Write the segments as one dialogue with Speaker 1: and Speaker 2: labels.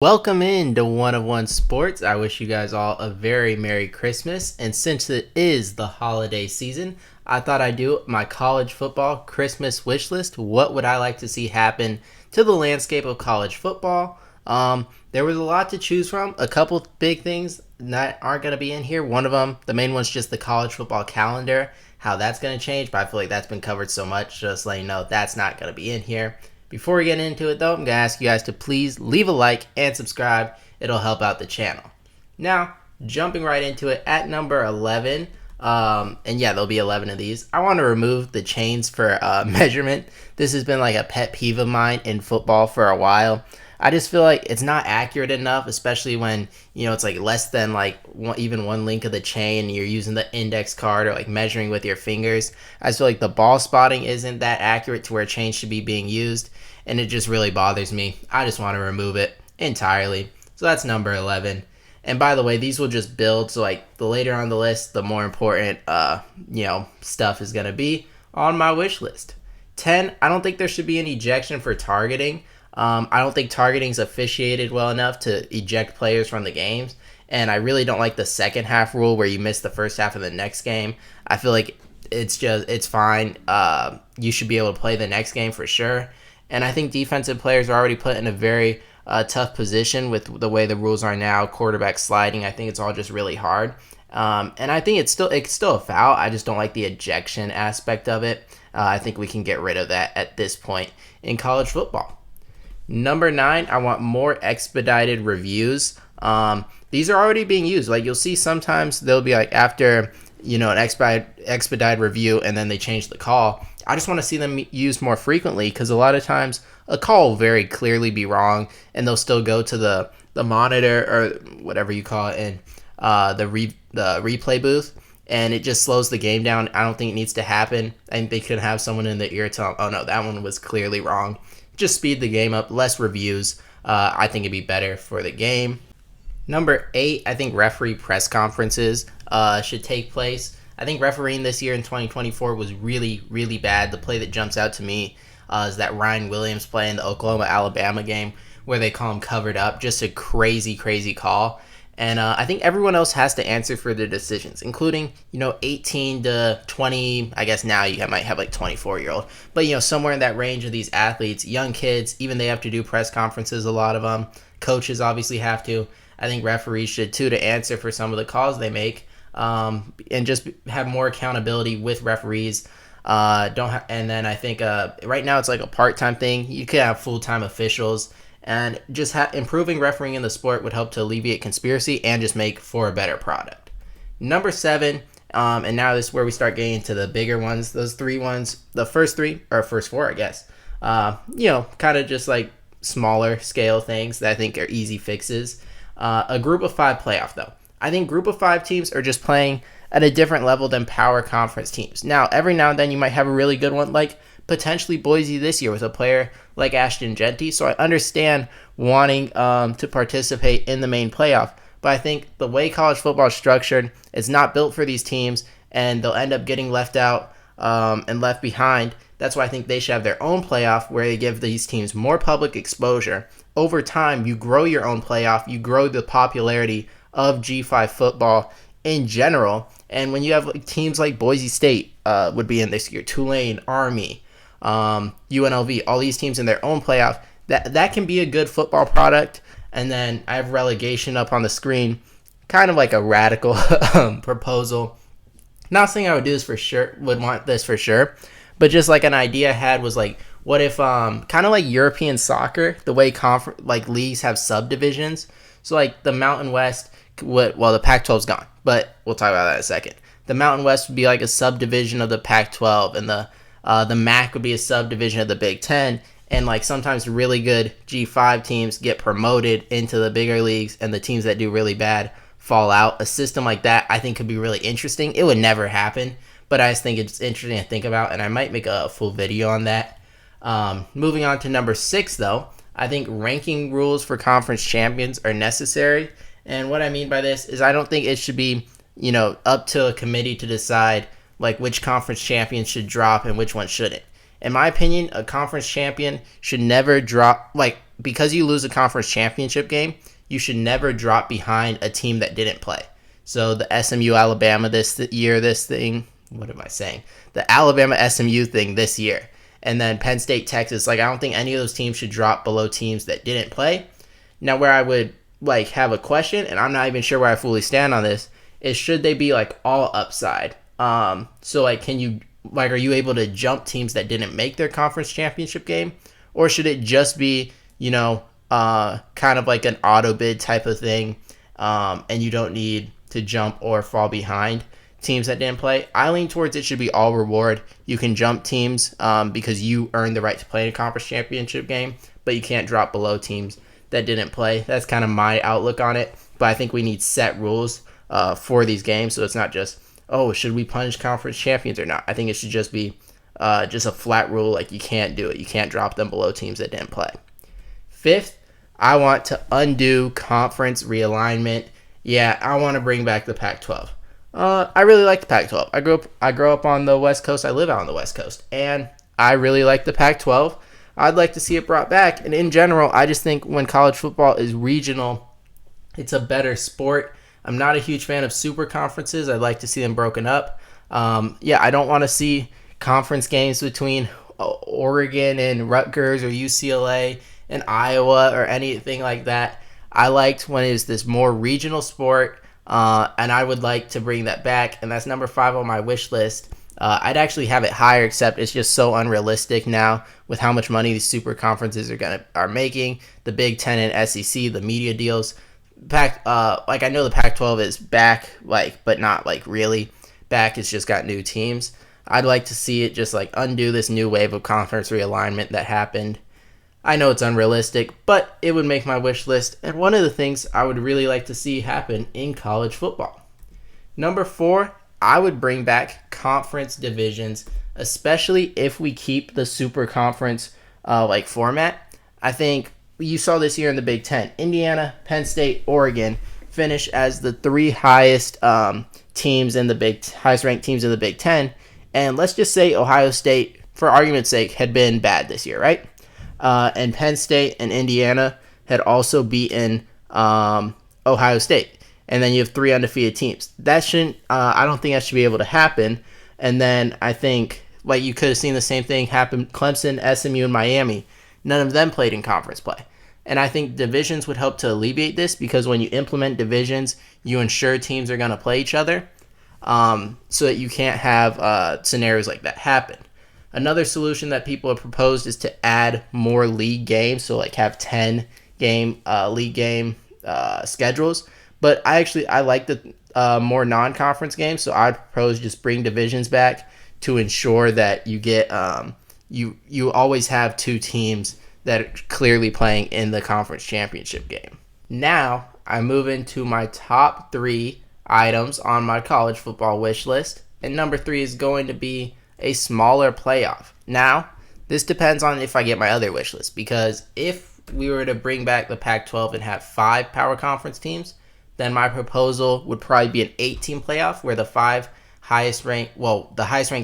Speaker 1: Welcome in to One of One Sports. I wish you guys all a very Merry Christmas. And since it is the holiday season, I thought I'd do my college football Christmas wish list. What would I like to see happen to the landscape of college football? There was a lot to choose from. A couple big things that aren't going to be in here. One of them, the main one's just the college football calendar, how that's going to change. But I feel like that's been covered so much, just letting you know that's not going to be in here. Before we get into it though, I'm going to ask you guys to please leave a like and subscribe. It'll help out the channel. Now, jumping right into it at number 11, and yeah, there'll be 11 of these. I want to remove the chains for measurement. This has been like a pet peeve of mine in football for a while. I just feel like it's not accurate enough, especially when, it's like less than like even one link of the chain and you're using the index card or like measuring with your fingers. I just feel like the ball spotting isn't that accurate to where a chain should be being used, and it just really bothers me. I just want to remove it entirely. So that's number 11. And by the way, these will just build, so like the later on the list, the more important stuff is going to be on my wish list. 10, I don't think there should be an ejection for targeting. I don't think targeting is officiated well enough to eject players from the games, and I really don't like the second half rule where you miss the first half of the next game. I feel like it's fine. You should be able to play the next game for sure, and I think defensive players are already put in a very tough position with the way the rules are now. Quarterback sliding, I think it's all just really hard, and I think it's still a foul. I just don't like the ejection aspect of it. I think we can get rid of that at this point in college football. Number 9, I want more expedited reviews. These are already being used. Like, you'll see sometimes they'll be like after, an expedited review and then they change the call. I just want to see them used more frequently because a lot of times a call will very clearly be wrong and they'll still go to the monitor or whatever you call it in the replay booth, and it just slows the game down. I don't think it needs to happen. I think they could have someone in the ear tell them, oh no, that one was clearly wrong. Just speed the game up, less reviews. I think it'd be better for the game. Number 8, I think referee press conferences should take place. I think refereeing this year in 2024 was really, really bad. The play that jumps out to me is that Ryan Williams play in the Oklahoma-Alabama game where they call him covered up. Just a crazy, crazy call. And I think everyone else has to answer for their decisions, including, 18 to 20. I guess now you might have like 24-year-old. But, somewhere in that range of these athletes, young kids, even they have to do press conferences, a lot of them. Coaches obviously have to. I think referees should, too, to answer for some of the calls they make, and just have more accountability with referees. And then I think right now it's like a part-time thing. You could have full-time officials. And just improving refereeing in the sport would help to alleviate conspiracy and just make for a better product. Number 7, and now this is where we start getting into the bigger ones. Those 3 ones, the first 4, I guess. Kind of just like smaller scale things that I think are easy fixes. A group of 5 playoff, though. I think group of 5 teams are just playing at a different level than power conference teams. Now, every now and then you might have a really good one, like potentially Boise this year with a player like Ashton Genty. So I understand wanting to participate in the main playoff. But I think the way college football is structured, it's not built for these teams, and they'll end up getting left out and left behind. That's why I think they should have their own playoff where they give these teams more public exposure. Over time, you grow your own playoff. You grow the popularity of G5 football in general. And when you have teams like Boise State would be in this year, Tulane, Army, UNLV, all these teams in their own playoff, that can be a good football product. And then I have relegation up on the screen, kind of like a radical proposal. Not saying I would do this for sure, would want this for sure, but just like an idea I had was like, what if kind of like European soccer, the way leagues have subdivisions. So like the Mountain West, the Pac-12's gone, but we'll talk about that in a second. The Mountain West would be like a subdivision of the Pac-12, and the MAC would be a subdivision of the Big Ten, and like sometimes really good G5 teams get promoted into the bigger leagues, and the teams that do really bad fall out. A system like that I think could be really interesting. It would never happen, but I just think it's interesting to think about, and I might make a full video on that. Moving on to number 6, though, I think ranking rules for conference champions are necessary, and what I mean by this is I don't think it should be up to a committee to decide like which conference champions should drop and which one shouldn't. In my opinion, a conference champion should never drop. Like, because you lose a conference championship game, you should never drop behind a team that didn't play. So the SMU Alabama this year, this thing, what am I saying? The Alabama SMU thing this year. And then Penn State, Texas. Like, I don't think any of those teams should drop below teams that didn't play. Now, where I would like have a question, and I'm not even sure where I fully stand on this, is should they be like all upside? So like, can you like, are you able to jump teams that didn't make their conference championship game, or should it just be, kind of like an auto bid type of thing, and you don't need to jump or fall behind teams that didn't play? I lean towards it should be all reward. You can jump teams because you earned the right to play in a conference championship game, but you can't drop below teams that didn't play. That's kind of my outlook on it, but I think we need set rules for these games, so it's not just, oh, should we punish conference champions or not? I think it should just be just a flat rule, like you can't do it. You can't drop them below teams that didn't play. Fifth, I want to undo conference realignment. Yeah, I want to bring back the Pac-12. I really like the Pac-12. I grew up on the West Coast. I live out on the West Coast, and I really like the Pac-12. I'd like to see it brought back. And in general, I just think when college football is regional, it's a better sport. I'm not a huge fan of super conferences. I'd like to see them broken up. I don't want to see conference games between Oregon and Rutgers or UCLA and Iowa or anything like that. I liked when it was this more regional sport, and I would like to bring that back, and that's number 5 on my wish list. I'd actually have it higher, except it's just so unrealistic now with how much money these super conferences are making. The Big Ten and SEC, the media deals. I know the Pac-12 is back, but not really back. It's just got new teams. I'd like to see it just undo this new wave of conference realignment that happened. I know it's unrealistic, but it would make my wish list, and one of the things I would really like to see happen in college football. Number 4, I would bring back conference divisions, especially if we keep the super conference format. I think you saw this year in the Big Ten. Indiana, Penn State, Oregon finish as the 3 highest teams in the highest ranked teams in the Big Ten. And let's just say Ohio State, for argument's sake, had been bad this year, right? And Penn State and Indiana had also beaten Ohio State. And then you have 3 undefeated teams. That shouldn't, I don't think that should be able to happen. And then I think, you could have seen the same thing happen, Clemson, SMU, and Miami. None of them played in conference play. And I think divisions would help to alleviate this, because when you implement divisions, you ensure teams are going to play each other, so that you can't have scenarios like that happen. Another solution that people have proposed is to add more league games, so have 10 game league game schedules. But I like the more non-conference games, so I'd propose just bring divisions back to ensure that you get you always have 2 teams that are clearly playing in the conference championship game. Now I move into my top 3 items on my college football wish list, and number 3 is going to be a smaller playoff. Now, this depends on if I get my other wish list, because if we were to bring back the Pac-12 and have 5 power conference teams, then my proposal would probably be an 8-team playoff where the 5 highest ranked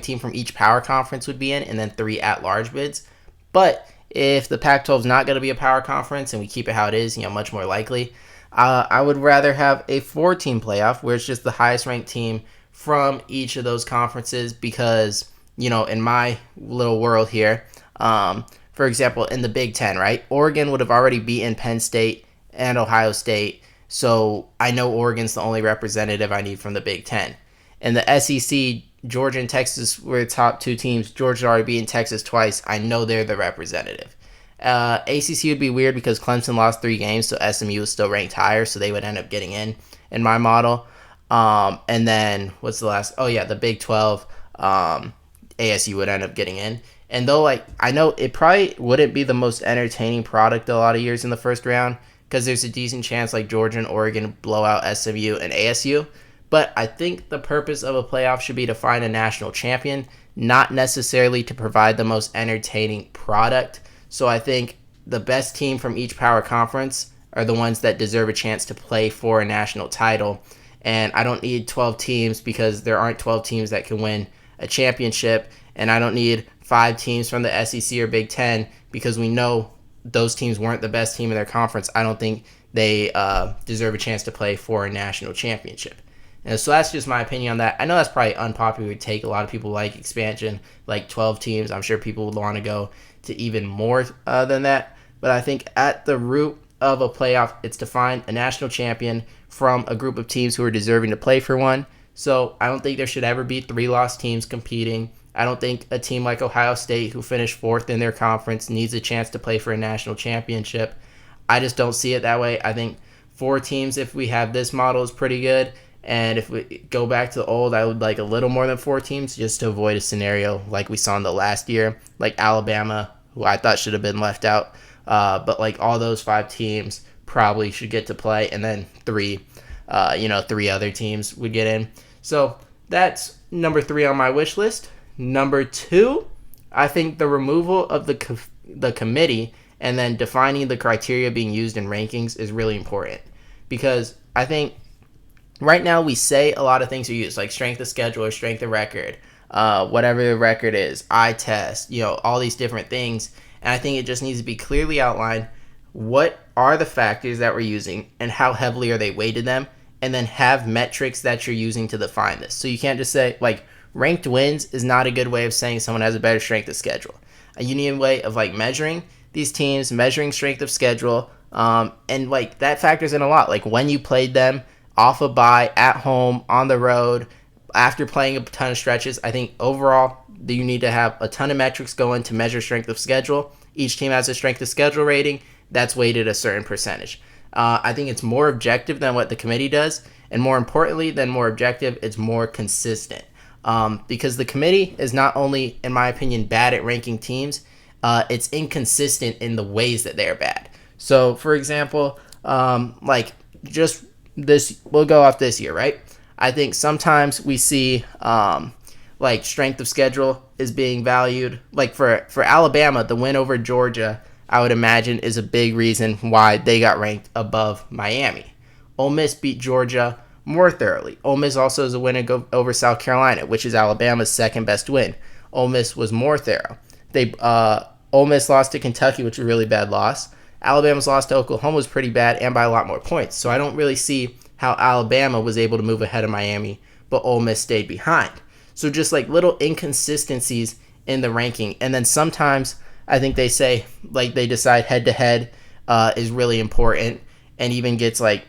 Speaker 1: team from each power conference would be in, and then 3 at-large bids. But if the Pac-12 is not going to be a power conference and we keep it how it is, much more likely, I would rather have a 4-team playoff where it's just the highest ranked team from each of those conferences, because, in my little world here, for example, in the Big Ten, right, Oregon would have already beaten Penn State and Ohio State, so I know Oregon's the only representative I need from the Big Ten. In the SEC, Georgia and Texas were the top 2 teams. Georgia already beaten Texas twice. I know they're the representative. ACC would be weird because Clemson lost 3 games, so SMU is still ranked higher, so they would end up getting in my model. And then, what's the last? Oh, yeah, the Big 12, ASU would end up getting in. And though, I know it probably wouldn't be the most entertaining product a lot of years in the first round, because there's a decent chance Georgia and Oregon blow out SMU and ASU. But I think the purpose of a playoff should be to find a national champion, not necessarily to provide the most entertaining product. So I think the best team from each power conference are the ones that deserve a chance to play for a national title. And I don't need 12 teams, because there aren't 12 teams that can win a championship. And I don't need 5 teams from the SEC or Big Ten, because we know those teams weren't the best team in their conference, I don't think they deserve a chance to play for a national championship. And so that's just my opinion on that. I know that's probably unpopular take. A lot of people like expansion, like 12 teams. I'm sure people would want to go to even more than that. But I think at the root of a playoff, it's to find a national champion from a group of teams who are deserving to play for one. So I don't think there should ever be 3 lost teams competing. I don't think a team like Ohio State, who finished 4th in their conference, needs a chance to play for a national championship. I just don't see it that way. I think 4 teams, if we have this model, is pretty good. And if we go back to the old, I would like a little more than 4 teams just to avoid a scenario like we saw in the last year, like Alabama, who I thought should have been left out. But like all those 5 teams probably should get to play, and then 3 other teams would get in. So that's number 3 on my wish list. Number 2, I think the removal of the committee and then defining the criteria being used in rankings is really important, because I think right now we say a lot of things are used, like strength of schedule or strength of record, whatever the record is, eye test, all these different things. And I think it just needs to be clearly outlined what are the factors that we're using and how heavily are they weighted them, and then have metrics that you're using to define this. So you can't just say, like, ranked wins is not a good way of saying someone has a better strength of schedule. You need a way of like measuring these teams, measuring strength of schedule, and like that factors in a lot. Like when you played them off a bye, at home, on the road, after playing a ton of stretches. I think overall you need to have a ton of metrics going to measure strength of schedule. Each team has a strength of schedule rating that's weighted a certain percentage. I think it's more objective than what the committee does, and more importantly than more objective, it's more consistent. Because the committee is not only, in my opinion, bad at ranking teams, it's inconsistent in the ways that they're bad. So, for example, like just this, we'll go off this year, right? I think sometimes we see like strength of schedule is being valued. Like for Alabama, the win over Georgia, I would imagine, is a big reason why they got ranked above Miami. Ole Miss beat Georgia more thoroughly. Ole Miss also is a win over South Carolina, which is Alabama's second best win. Ole Miss was more thorough. Ole Miss lost to Kentucky, which was a really bad loss. Alabama's loss to Oklahoma was pretty bad and by a lot more points. So I don't really see how Alabama was able to move ahead of Miami, but Ole Miss stayed behind. So just like little inconsistencies in the ranking. And then sometimes I think they say, like, they decide head-to-head is really important, and even gets like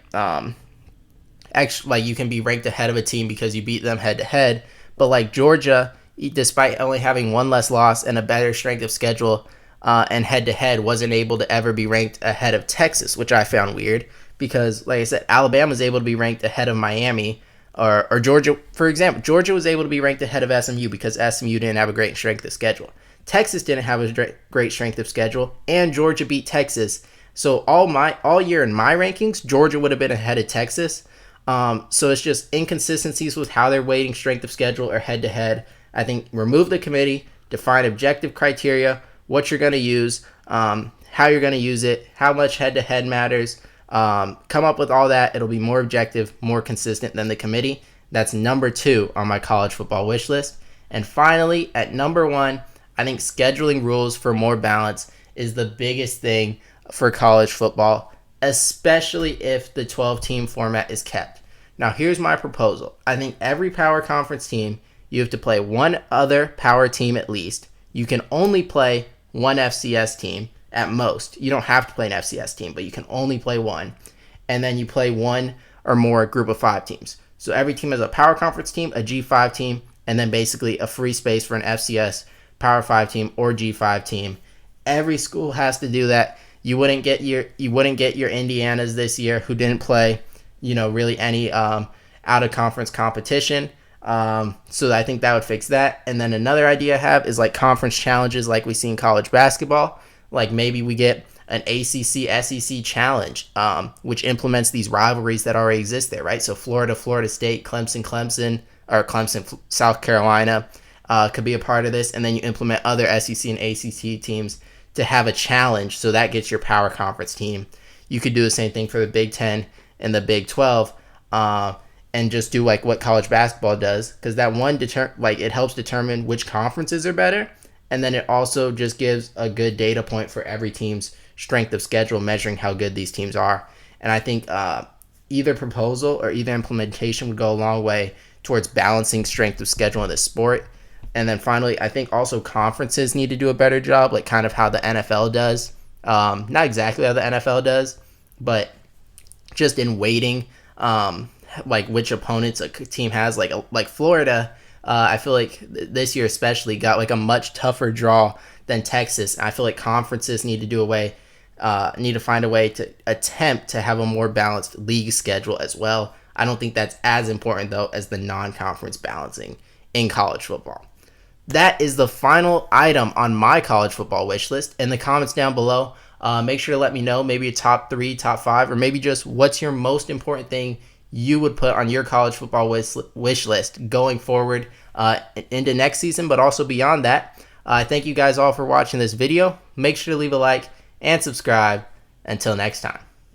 Speaker 1: actually, like, you can be ranked ahead of a team because you beat them head-to-head. But like Georgia, despite only having 1 less loss and a better strength of schedule and head-to-head, wasn't able to ever be ranked ahead of Texas, which I found weird because, like I said, Alabama was able to be ranked ahead of Miami, or Georgia, for example. Georgia was able to be ranked ahead of SMU because SMU didn't have a great strength of schedule. Texas didn't have a great strength of schedule, and Georgia beat Texas. So all year in my rankings, Georgia would have been ahead of Texas. So it's just inconsistencies with how they're weighting strength of schedule or head-to-head. I think remove the committee, define objective criteria, what you're going to use, how you're going to use it, how much head-to-head matters. Come up with all that. It'll be more objective, more consistent than the committee. That's number 2 on my college football wish list. And finally, at number 1, I think scheduling rules for more balance is the biggest thing for college football, especially if the 12-team format is kept. Now, here's my proposal. I think every power conference team, you have to play one other power team at least. You can only play one FCS team at most. You don't have to play an FCS team, but you can only play one. And then you play one or more group of 5 teams. So every team has a power conference team, a G5 team, and then basically a free space for an FCS Power 5 team or G5 team. Every school has to do that. You wouldn't get your Indianas this year who didn't play, really any out of conference competition. So I think that would fix that. And then another idea I have is like conference challenges, like we see in college basketball. Like maybe we get an ACC SEC challenge, which implements these rivalries that already exist there, right? So Florida State, Clemson, South Carolina. Could be a part of this, and then you implement other SEC and ACC teams to have a challenge, so that gets your power conference team. You could do the same thing for the Big 10 and the Big 12, and just do like what college basketball does, because that one it helps determine which conferences are better, and then it also just gives a good data point for every team's strength of schedule, measuring how good these teams are. And I think either proposal or either implementation would go a long way towards balancing strength of schedule in the sport. And then finally, I think also conferences need to do a better job, like kind of how the NFL does. Not exactly how the NFL does, but just in weighting, like which opponents a team has. Like Florida, I feel like this year especially got like a much tougher draw than Texas. I feel like conferences need to find a way to attempt to have a more balanced league schedule as well. I don't think that's as important though as the non-conference balancing in college football. That is the final item on my college football wish list. In the comments down below, make sure to let me know maybe your top 3, top 5, or maybe just what's your most important thing you would put on your college football wish list going forward into next season, but also beyond that. Thank you guys all for watching this video. Make sure to leave a like and subscribe. Until next time.